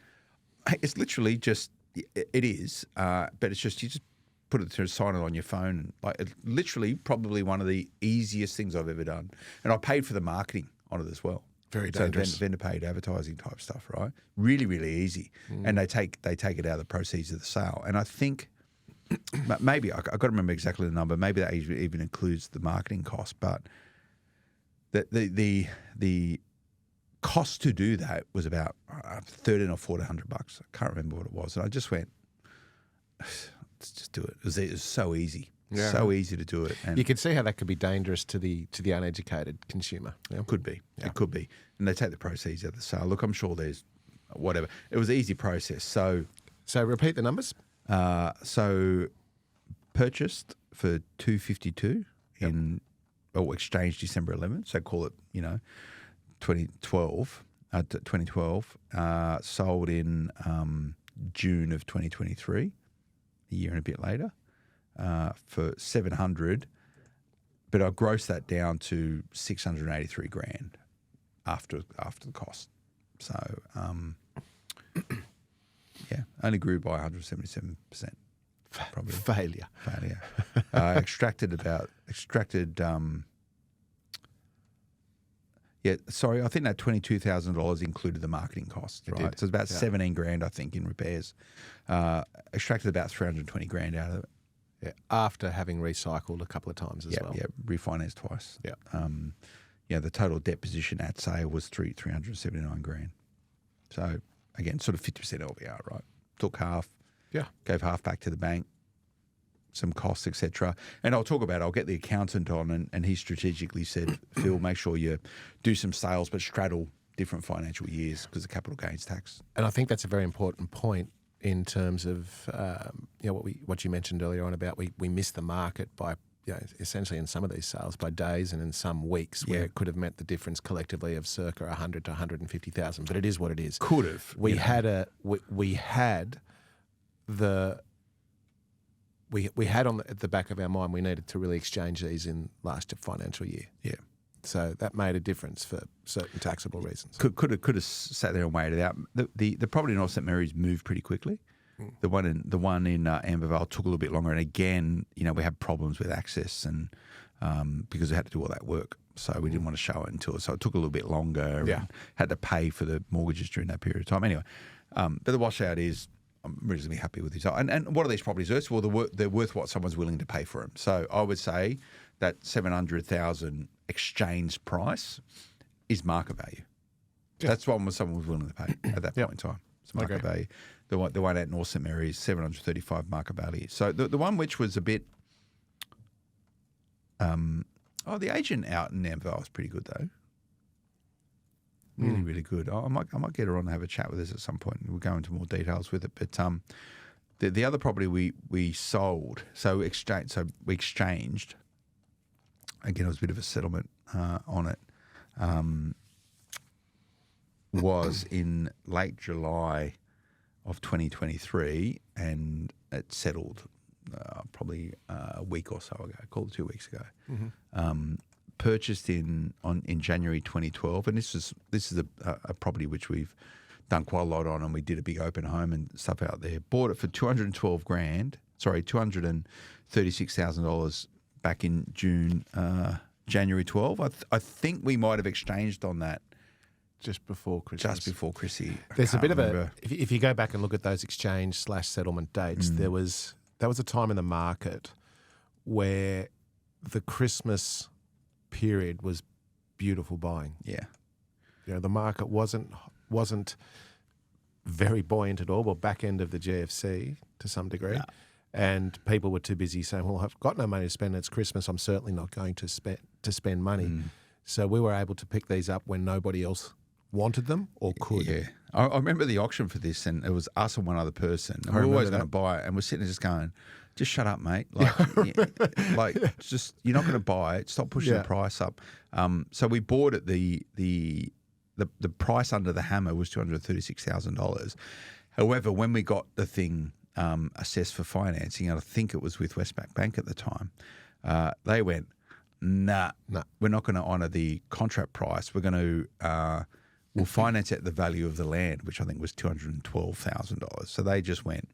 B: It's literally just it is, but it's just you just put it through, sign it on your phone, and like literally probably one of the easiest things I've ever done. And I paid for the marketing on it as well.
C: Very
B: So
C: dangerous.
B: vendor paid advertising type stuff, right? Really, really easy. And they take it out of the proceeds of the sale. And I think maybe I've got to remember exactly the number. Maybe that even includes the marketing cost, but the cost to do that was about $1,300 or $1,400. I can't remember what it was. And I just went, let's just do it. It was so easy.
C: Yeah.
B: So easy to do it. And
C: You can see how that could be dangerous to the uneducated consumer. Yeah.
B: it could be.
C: Yeah.
B: It could be. And they take the proceeds of the sale. Look, I'm sure there's whatever. It was an easy process. So
C: repeat the numbers.
B: Purchased for $252 exchanged December 11th. So call it, 2012. Sold in June of 2023, a year and a bit later, for $700. But I grossed that down to $683 grand after the cost. So only grew by 177%. Probably
C: Failure.
B: extracted. I think that $22,000 included the marketing costs, right?
C: did.
B: So it's about 17 grand, I think, in repairs. Extracted about 320 grand out of it.
C: Yeah. After having recycled a couple of times as well.
B: Yeah, refinanced twice.
C: Yeah.
B: The total debt position at sale was 379 grand. So again, sort of 50% LVR, right? took half,
C: Yeah.
B: gave half back to the bank, some costs, etc. And I'll get the accountant on, and he strategically said, Phil, make sure you do some sales, but straddle different financial years because of capital gains tax.
C: And I think that's a very important point in terms of what you mentioned earlier on about we miss the market by essentially in some of these sales by days and in some weeks where it could have meant the difference collectively of circa 100 to 150,000. But it is what it is.
B: Could have.
C: We had at the back of our mind we needed to really exchange these in last financial year.
B: Yeah.
C: So that made a difference for certain taxable reasons.
B: Could have sat there and waited out. The property in North St Mary's moved pretty quickly. The one in Ambervale took a little bit longer, and again, we had problems with access, and because we had to do all that work, so we didn't want to show it until. So it took a little bit longer.
C: Yeah.
B: And had to pay for the mortgages during that period of time. Anyway, but the washout is I'm reasonably happy with these. And what are these properties worth? Well, they're worth what someone's willing to pay for them. So I would say that 700,000 exchange price is market value. Yeah. That's what someone was willing to pay at that point in time. It's market value. The one at North St Mary's, 735 market value. So the one which was a bit, the agent out in Ambervale was pretty good though. Really, really good. I might get her on and have a chat with us at some point. We'll go into more details with it. But the other property we sold, so we exchanged. Again, it was a bit of a settlement on it. Was in late July of 2023, and it settled probably a week or so ago. Call it 2 weeks ago. Mm-hmm. Purchased in January 2012, and this is a property which we've done quite a lot on, and we did a big open home and stuff out there. Bought it for $236,000 back in January 12. I think we might have exchanged on that
C: just before Christmas.
B: Just before Chrissy.
C: There's a bit of a if you go back and look at those exchange/settlement dates, that was a time in the market where the Christmas period was beautiful buying.
B: Yeah.
C: The market wasn't very buoyant at all, well, back end of the GFC to some degree. No. And people were too busy saying, well, I've got no money to spend, it's Christmas, I'm certainly not going to spend money. So we were able to pick these up when nobody else wanted them or could.
B: Yeah. I remember the auction for this, and it was us and one other person. And we were always going to buy it, and we're sitting there just going, just shut up, mate. Just you're not going to buy it. Stop pushing the price up. So we bought it. The price under the hammer was $236,000. However, when we got the thing assessed for financing, and I think it was with Westpac Bank at the time, they went, nah, we're not going to honour the contract price. We're going to we'll finance at the value of the land, which I think was $212,000. So they just went,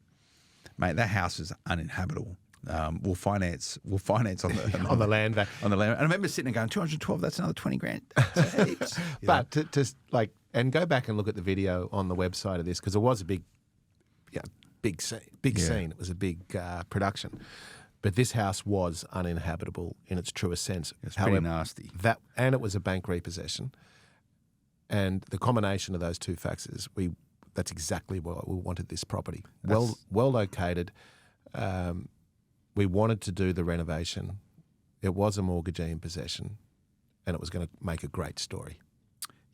B: mate, that house is uninhabitable. We'll finance on the
C: on the land.
B: On the land. And I remember sitting there going, 212, that's another 20 grand. Heaps.
C: But to go back and look at the video on the website of this, because it was a big scene. It was a big production. But this house was uninhabitable in its truest sense.
B: It's pretty nasty.
C: And it was a bank repossession. And the combination of those two factors, that's exactly why we wanted this property. Well located. We wanted to do the renovation. It was a mortgagee in possession, and it was going to make a great story.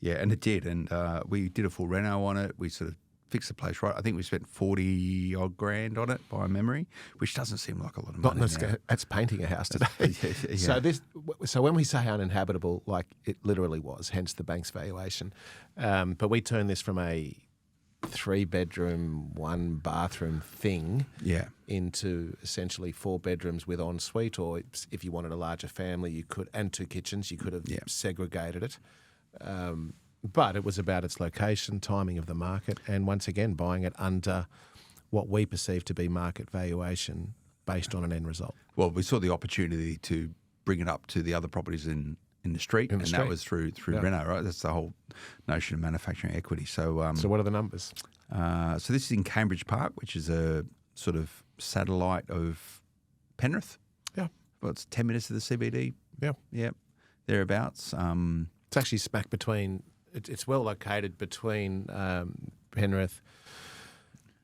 B: Yeah, and it did. And we did a full reno on it. We sort of fixed the place right. I think we spent 40 odd grand on it by memory, which doesn't seem like a lot of money.
C: That's painting a house today. Yeah. So when we say uninhabitable, like it literally was, hence the bank's valuation. But we turned this from a 3-bedroom, 1-bathroom thing into essentially 4 bedrooms with ensuite, or if you wanted a larger family, you could, and 2 kitchens, you could have segregated it. But it was about its location, timing of the market, and once again, buying it under what we perceive to be market valuation based on an end result. Well,
B: we saw the opportunity to bring it up to the other properties in the street, that was through Reno, right? That's the whole notion of manufacturing equity. So
C: what are the numbers?
B: So this is in Cambridge Park, which is a sort of satellite of Penrith.
C: Yeah.
B: Well, it's 10 minutes to the CBD.
C: Yeah.
B: Yeah, thereabouts.
C: It's actually smack between... It's well located between Penrith,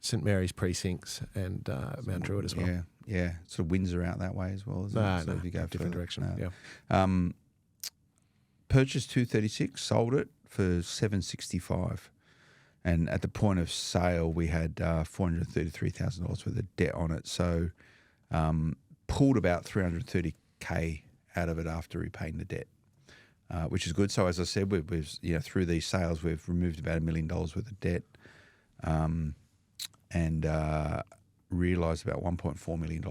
C: St Mary's precincts and Mount Druitt as well.
B: Yeah. Sort of Windsor out that way as well, isn't
C: No,
B: it? So
C: no,
B: if you go
C: different
B: further,
C: direction.
B: no.
C: Yeah.
B: Purchased 236, sold it for 765, and at the point of sale we had $433,000 worth of debt on it. So pulled about $330K out of it after repaying the debt, which is good. So as I said, we've through these sales we've removed about $1 million worth of debt, and realised about $1.4 million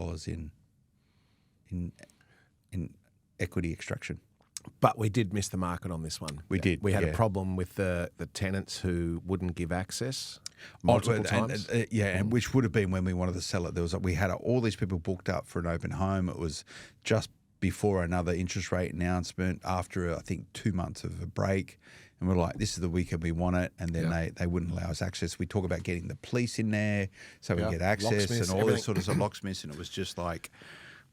B: in equity extraction.
C: But we did miss the market on this one.
B: We did.
C: We had a problem with the tenants who wouldn't give access multiple times.
B: And which would have been when we wanted to sell it. We had all these people booked up for an open home. It was just before another interest rate announcement, after I think 2 months of a break, and we're like, this is the weekend we want it, and then they wouldn't allow us access. We talk about getting the police in there so we get access and all this sort of locksmiths, and it was just like,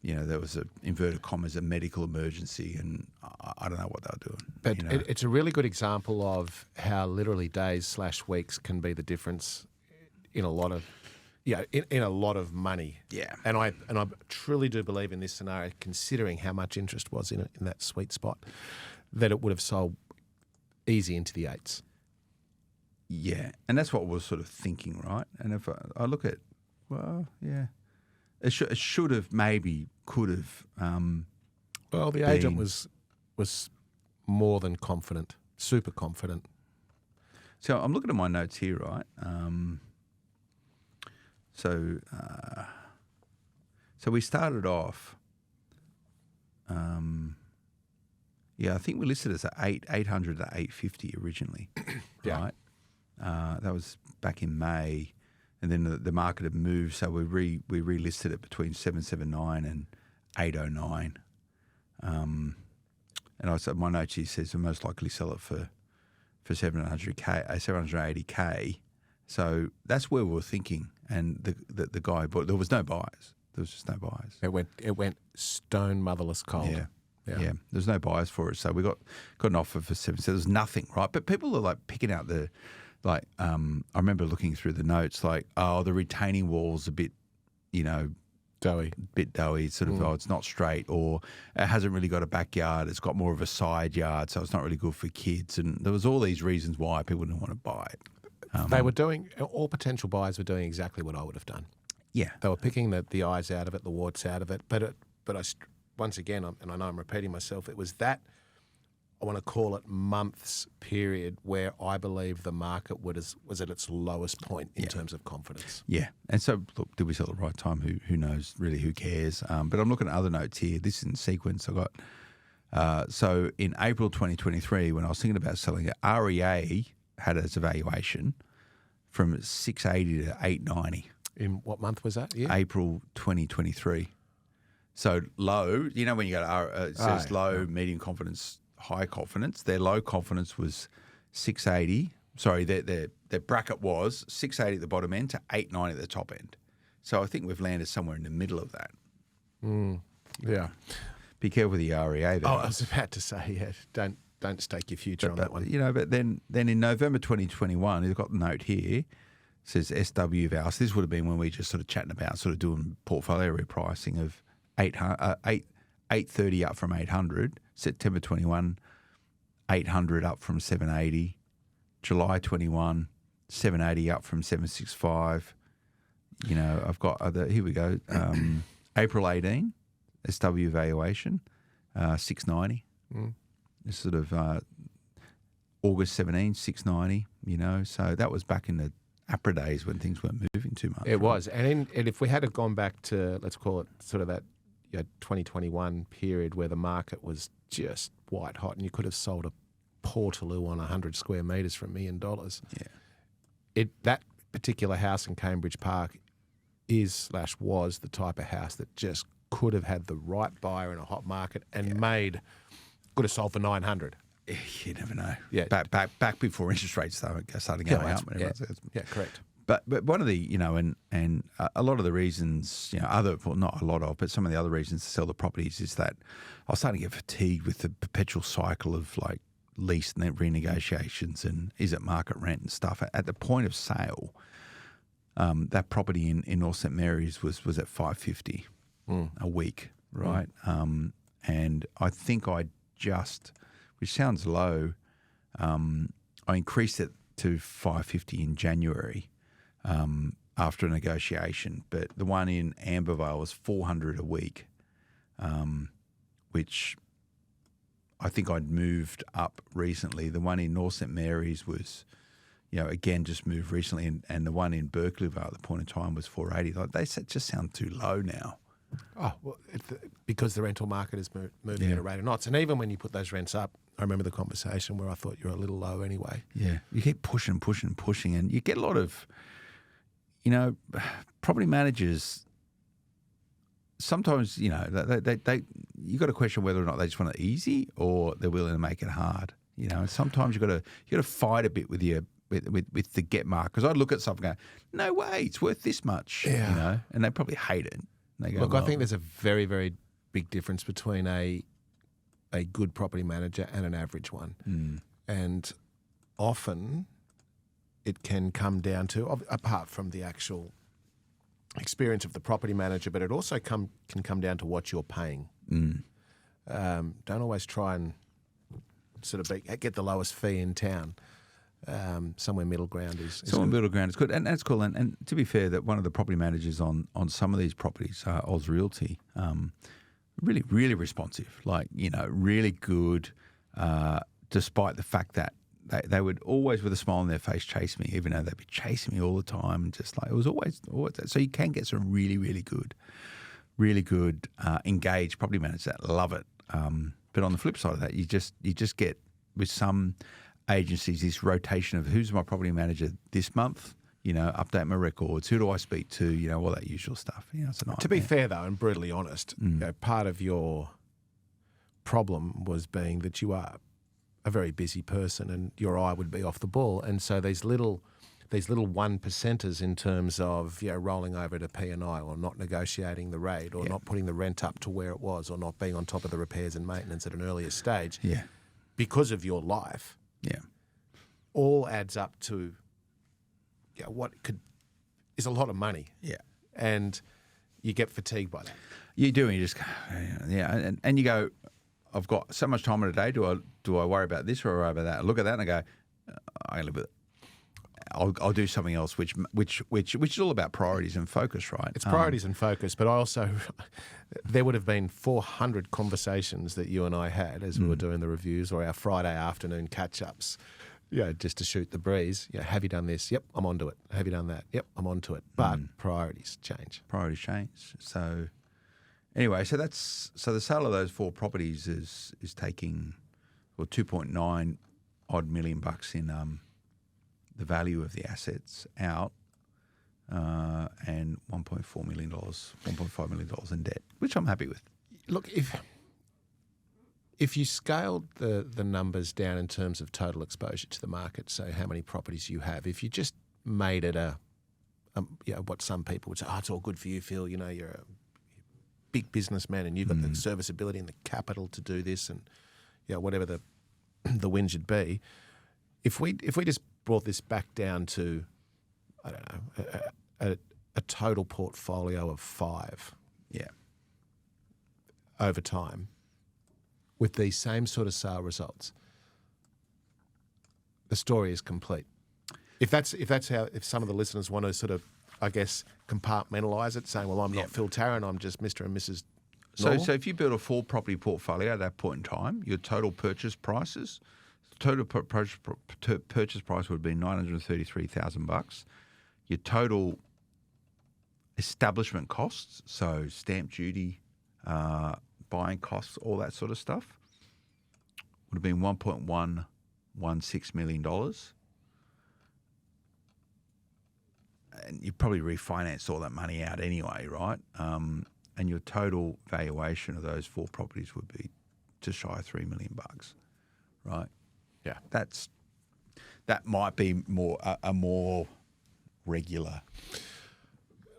B: there was a inverted commas a medical emergency, and I don't know what they were doing.
C: But it's a really good example of how literally days/weeks can be the difference in a lot of in a lot of money.
B: Yeah.
C: And I truly do believe in this scenario, considering how much interest was in it in that sweet spot, that it would have sold easy into the eights.
B: Yeah, and that's what we're sort of thinking, right? And if I look at, it should have, maybe could have.
C: Well, the agent was more than confident, super confident.
B: So I'm looking at my notes here, right? So we started off. I think we listed as 800 to 850 originally, right? That was back in May. And then the market had moved, so we relisted it between 779 and 809. And I said, my note here says we'll most likely sell it for 780K. So that's where we were thinking. And the guy, but there was no buyers. There was just no buyers.
C: It went stone motherless cold.
B: Yeah. There's no buyers for it. So we got an offer for 7. So there's nothing, right? But people are like picking out the. Like, I remember looking through the notes, like, the retaining wall's a bit,
C: doughy.
B: Sort of, it's not straight, or it hasn't really got a backyard. It's got more of a side yard, so it's not really good for kids. And there was all these reasons why people didn't want to buy it.
C: All potential buyers were doing exactly what I would have done.
B: Yeah.
C: They were picking the eyes out of it, the warts out of it. But once again, and I know I'm repeating myself, it was that, I want to call it, months period where I believe the market was at its lowest point in terms of confidence. Yeah.
B: And so, look, did we sell at the right time? Who knows, really, who cares? But I'm looking at other notes here. This is in sequence. I got, so in April 2023, when I was thinking about selling it, REA had its evaluation from 680 to 890.
C: In what month was that? Yeah.
B: April 2023. So low, when you go to it says low, medium confidence, high confidence. Their low confidence was 680. Sorry, their bracket was 680 at the bottom end to 890 at the top end. So I think we've landed somewhere in the middle of that.
C: Yeah.
B: Be careful with the REA there.
C: I was about to say, don't stake your future on that one.
B: But then in November 2021, you've got the note here, it says SW Val. So this would have been when we just sort of chatting about sort of doing portfolio repricing of 830 up from 800. September 21, 800 up from 780. July 21, 780 up from 765. I've got other, here we go. April 18, SW valuation, 690. This sort of August 17, 690, so that was back in the APRA days when things weren't moving too much.
C: It was. And if we had gone back to, let's call it sort of that 2021 period where the market was just white hot and you could have sold a Portaloo on 100 square metres for $1 million. Yeah. That particular house in Cambridge Park was the type of house that just could have had the right buyer in a hot market and could have sold for 900.
B: You never know.
C: Yeah.
B: Back before interest rates started going up.
C: Yeah, correct.
B: But one of the, and a lot of the reasons, not a lot of, but some of the other reasons to sell the properties is that I was starting to get fatigued with the perpetual cycle of like lease renegotiations and is it market rent and stuff. At the point of sale, that property in North St Mary's was at $550 a week, right? And I think I just, which sounds low, I increased it to $550 in January after a negotiation. But the one in Ambervale was $400 a week, which I think I'd moved up recently. The one in North St Mary's was, again, just moved recently, and the one in Berkeleyvale at the point in time was $480. Like, they just sound too low now.
C: Oh, well, because the rental market is moving at a rate of knots. And even when you put those rents up, I remember the conversation where I thought you were a little low anyway.
B: Yeah, you keep pushing, and you get a lot of, property managers. Sometimes, they you got to question whether or not they just want it easy or they're willing to make it hard. Sometimes you got to fight a bit with the get mark, because I look at something and go, no way, it's worth this much.
C: Yeah.
B: And they probably hate it. They go,
C: Look, I think there's a very, very big difference between a good property manager and an average one. And often it can come down to, apart from the actual experience of the property manager, but it also can come down to what you're paying. Don't always try and sort of get the lowest fee in town. Somewhere middle ground is
B: middle ground is good, and that's cool. And to be fair, that one of the property managers on some of these properties, Oz Realty, really, really responsive. Like, really good, despite the fact that they would always, with a smile on their face, chase me, even though they'd be chasing me all the time. Just like, it was always that. So you can get some really, really good, engaged property managers that love it. But on the flip side of that, you just get, with some agencies, this rotation of who's my property manager this month, update my records, who do I speak to, all that usual stuff. It's a nightmare.
C: To be fair, though, and brutally honest, part of your problem was being that you are a very busy person and your eye would be off the ball. And so these little 1%ers in terms of rolling over to P&I or not negotiating the rate or not putting the rent up to where it was or not being on top of the repairs and maintenance at an earlier stage, because of your life, all adds up to what is a lot of money. Yeah. And you get fatigued by that. You do, and you just
B: and you go, I've got so much time in a day. Do I worry about this or worry about that? I look at that and I go, I can live with it. I'll do something else, which is all about priorities and focus, right?
C: It's priorities and focus, but I also, there would have been 400 conversations that you and I had as we were doing the reviews or our Friday afternoon catch-ups, just to shoot the breeze. Have you done this? Yep, I'm onto it. Have you done that? Yep, I'm onto it. But priorities change.
B: So anyway, so the sale of those 4 properties is taking, well, $2.9 odd million in the value of the assets out, and $1.4 million, $1.5 million in debt, which I'm happy with.
C: Look, if you scaled the numbers down in terms of total exposure to the market, so how many properties you have, if you just made it what some people would say, it's all good for you, Phil, you're a big businessman and you've got the serviceability and the capital to do this and whatever the win should be. If we just brought this back down to, I don't know, a total portfolio of 5 over time with these same sort of sale results, the story is complete. If some of the listeners want to sort of, I guess, compartmentalise it, saying, well, I'm not Phil Tarrant, I'm just Mr. and Mrs. Normal.
B: So if you build a 4-property portfolio at that point in time, your total purchase price would have been $933,000. Your total establishment costs, so stamp duty, buying costs, all that sort of stuff, would have been $1.116 million. And you probably refinanced all that money out anyway, right? And your total valuation of those 4 properties would be just shy of $3 million, right?
C: Yeah,
B: that might be a more regular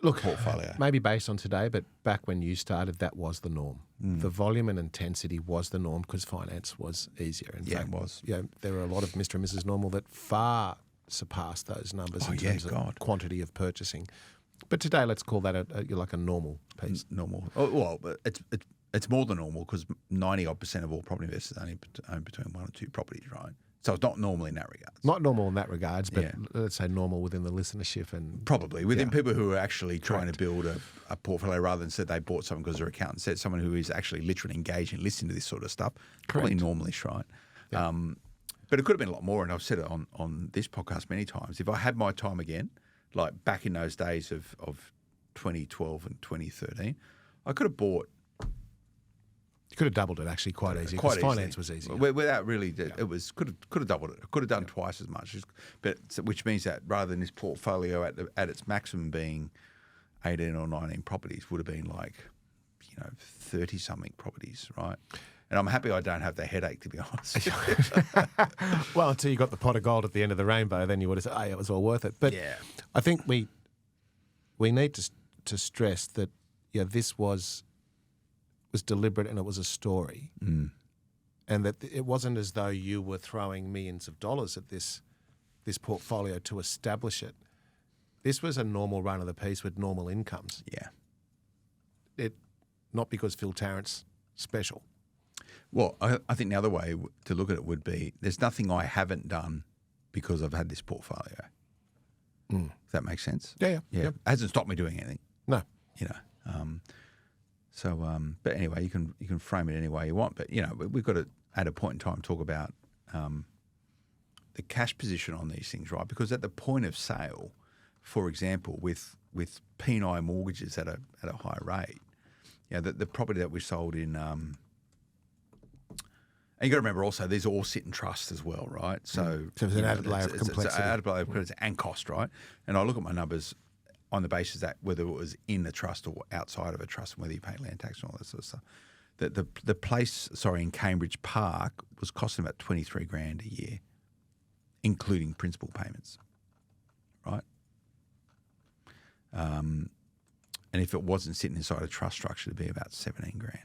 B: portfolio.
C: Maybe based on today, but back when you started, that was the norm. The volume and intensity was the norm because finance was easier. In fact,
B: it was.
C: There were a lot of Mr. and Mrs. Normal that far surpass those numbers
B: Oh,
C: in
B: yeah,
C: terms of
B: God.
C: quantity of purchasing. But today, let's call that like a normal piece.
B: Normal. Oh, well, but it's more than normal because 90% of all property investors only own between 1 or 2 properties, right? So it's not normal in that regard.
C: Not normal in that regards, but
B: Yeah.
C: let's say normal within the listenership and
B: Probably within
C: Yeah.
B: people who are actually trying to build a portfolio rather than said they bought something because their accountant said, someone who is actually literally engaged in listening to this sort of stuff. Probably normalish, right?
C: Yeah.
B: But it could have been a lot more, and I've said it on this podcast many times. If I had my time again, like back in those days of 2012 and 2013, I could have bought
C: you could have doubled it actually quite easy because finance was easy.
B: without really. It was could have doubled it. Could have done twice as much, but which means that rather than this portfolio at its maximum being 18 or 19 properties, would have been like 30 something properties, right? And I'm happy I don't have the headache, to be honest.
C: Well, until you got the pot of gold at the end of the rainbow, then you would have said, "Hey, it was all worth it." But
B: Yeah.
C: I think we need to stress that this was deliberate and it was a story, and that it wasn't as though you were throwing millions of dollars at this portfolio to establish it. This was a normal run of the piece with normal incomes.
B: Yeah.
C: Not because Phil Tarrant's special.
B: Well, I think the other way to look at it would be there's nothing I haven't done because I've had this portfolio. If that makes sense.
C: Yeah.
B: It hasn't stopped me doing anything.
C: No.
B: But anyway, you can frame it any way you want. But we've got to at a point in time talk about the cash position on these things, right? Because at the point of sale, for example, with P&I mortgages at a high rate, the property that we sold in. And you got to remember also, these all sit in trust as well, right? So
C: there's an added layer of complexity.
B: It's an added layer of complexity and cost, right? And I look at my numbers on the basis that whether it was in a trust or outside of a trust, and whether you pay land tax and all that sort of stuff. The place, in Cambridge Park was costing about $23,000 a year, including principal payments, right? And if it wasn't sitting inside a trust structure, it'd be about $17,000.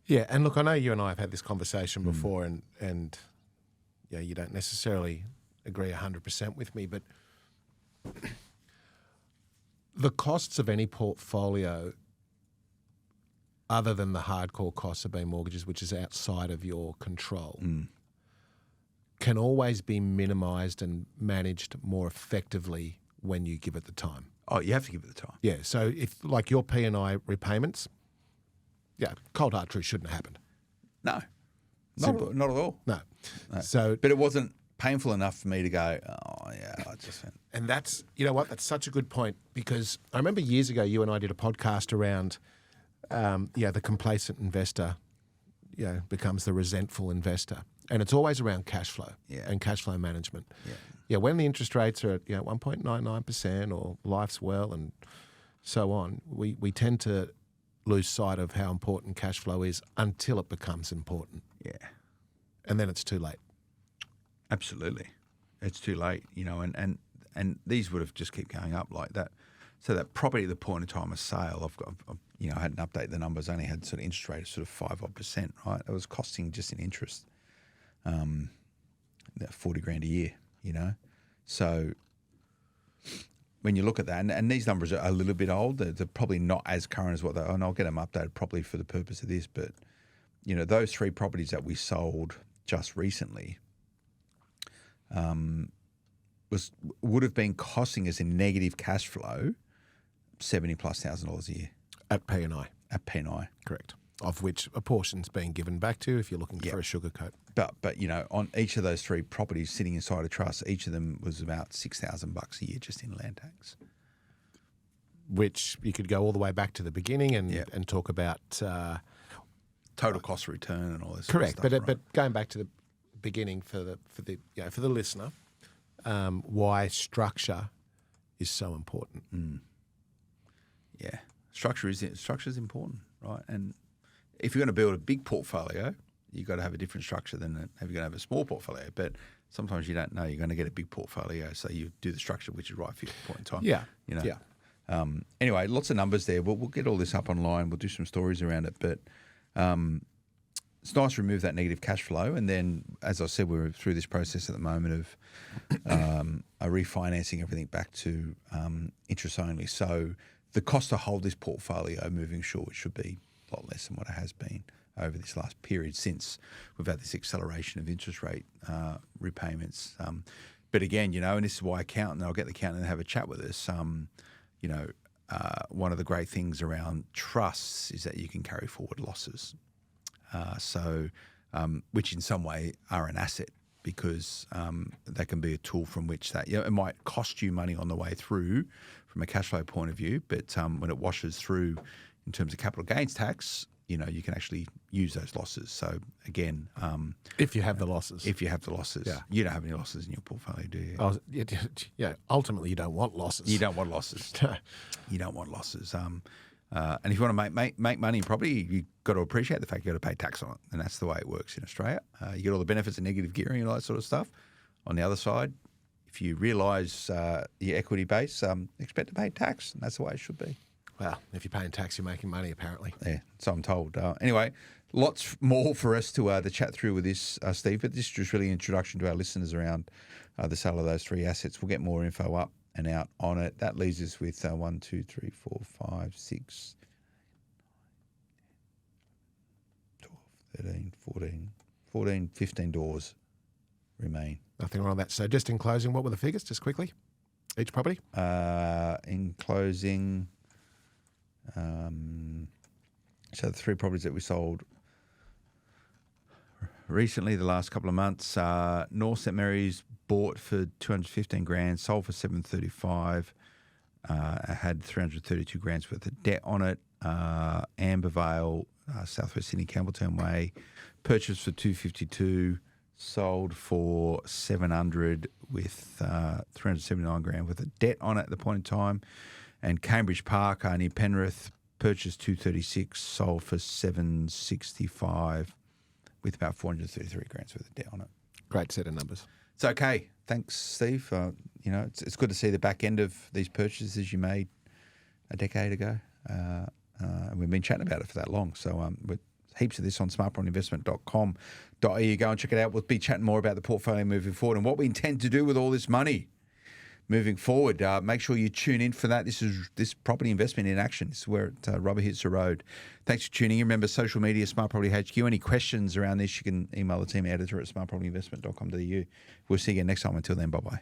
C: Yeah, and look, I know you and I have had this conversation before, and you don't necessarily agree 100% with me, but the costs of any portfolio, other than the hardcore costs of being mortgages, which is outside of your control, can always be minimised and managed more effectively when you give it the time.
B: Oh, you have to give it the time.
C: Yeah, so if like your P&I repayments, cold hard truth shouldn't have happened.
B: No, not at all.
C: No.
B: No.
C: So,
B: but it wasn't painful enough for me to go, oh, yeah, I just went.
C: and that's, that's such a good point, because I remember years ago you and I did a podcast around, the complacent investor, becomes the resentful investor. And it's always around cash flow and cash flow management. Yeah, when the interest rates are at 1.99% or life's well and so on, we tend to lose sight of how important cash flow is until it becomes important.
B: Yeah.
C: And then it's too late.
B: Absolutely. It's too late, and these would have just kept going up like that. So that property at the point of time of sale, I hadn't updated the numbers, only had sort of interest rate of sort of 5%, right? It was costing just in interest, that $40,000 a year, So when you look at that, and these numbers are a little bit old, they're probably not as current as what they are, and I'll get them updated probably for the purpose of this, but, those 3 properties that we sold just recently would have been costing us in negative cash flow $70,000+ a year.
C: At P&I.
B: At P&I.
C: Correct. Of which a portion's being given back to you if you're looking for a sugar coat.
B: But on each of those 3 properties sitting inside a trust, each of them was about $6,000 a year just in land tax.
C: Which you could go all the way back to the beginning and talk about
B: total cost of return and all this.
C: Correct,
B: sort of stuff,
C: but going back to the beginning for the listener, why structure is so important.
B: Yeah, structure is important, right? And if you're going to build a big portfolio, you've got to have a different structure than if you're going to have a small portfolio. But sometimes you don't know you're going to get a big portfolio, so you do the structure which is right for your point in time.
C: Yeah.
B: Anyway, lots of numbers there. We'll get all this up online. We'll do some stories around it. But it's nice to remove that negative cash flow. And then, as I said, we're through this process at the moment of refinancing everything back to interest only. So the cost to hold this portfolio moving forward should be a lot less than what it has been over this last period since we've had this acceleration of interest rate repayments. But again, and this is why I'll get the accountant to have a chat with us. One of the great things around trusts is that you can carry forward losses. Which in some way are an asset because they can be a tool from which that, it might cost you money on the way through from a cash flow point of view, but when it washes through in terms of capital gains tax, you can actually use those losses. So again,
C: if you have the losses.
B: You don't have any losses in your portfolio, do you?
C: Yeah. Ultimately, you don't want losses.
B: You don't want losses. You don't want losses. And if you want to make money in property, you've got to appreciate the fact you've got to pay tax on it. And that's the way it works in Australia. You get all the benefits of negative gearing and all that sort of stuff. On the other side, if you realise your equity base, expect to pay tax. And that's the way it should be.
C: Well, if you're paying tax, you're making money, apparently.
B: Yeah, so I'm told. Anyway, lots more for us to chat through with this, Steve. But this is just really an introduction to our listeners around the sale of those 3 assets. We'll get more info up and out on it. That leaves us with 1, 2, 3, 4, 5, 6, 12, 13, 14, 15 doors remain.
C: Nothing wrong with that. So just in closing, what were the figures, just quickly? Each property?
B: In closing, so the 3 properties that we sold recently, the last couple of months, North St Mary's bought for 215 grand, sold for 735. Had 332 grand's worth of debt on it. Ambervale, Southwest Sydney, Campbelltown Way, purchased for 252, sold for 700 with 379 grand worth of debt on it at the point in time. And Cambridge Park near Penrith, purchased 236, sold for 765 with about 433 grand's worth of debt on it.
C: Great set of numbers.
B: It's okay. Thanks, Steve. It's good to see the back end of these purchases you made a decade ago. And we've been chatting about it for that long. So with heaps of this on smartpropertyinvestment.com.au. Go and check it out. We'll be chatting more about the portfolio moving forward and what we intend to do with all this money moving forward. Make sure you tune in for that. This property investment in action. This is where it rubber hits the road. Thanks for tuning in. Remember, social media, Smart Property HQ. Any questions around this, you can email the team editor at smartpropertyinvestment.com.au. We'll see you again next time. Until then, bye-bye.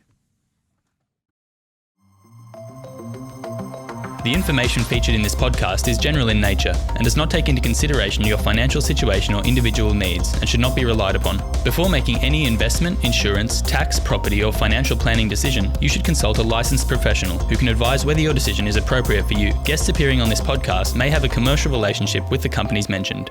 D: The information featured in this podcast is general in nature and does not take into consideration your financial situation or individual needs and should not be relied upon. Before making any investment, insurance, tax, property or financial planning decision, you should consult a licensed professional who can advise whether your decision is appropriate for you. Guests appearing on this podcast may have a commercial relationship with the companies mentioned.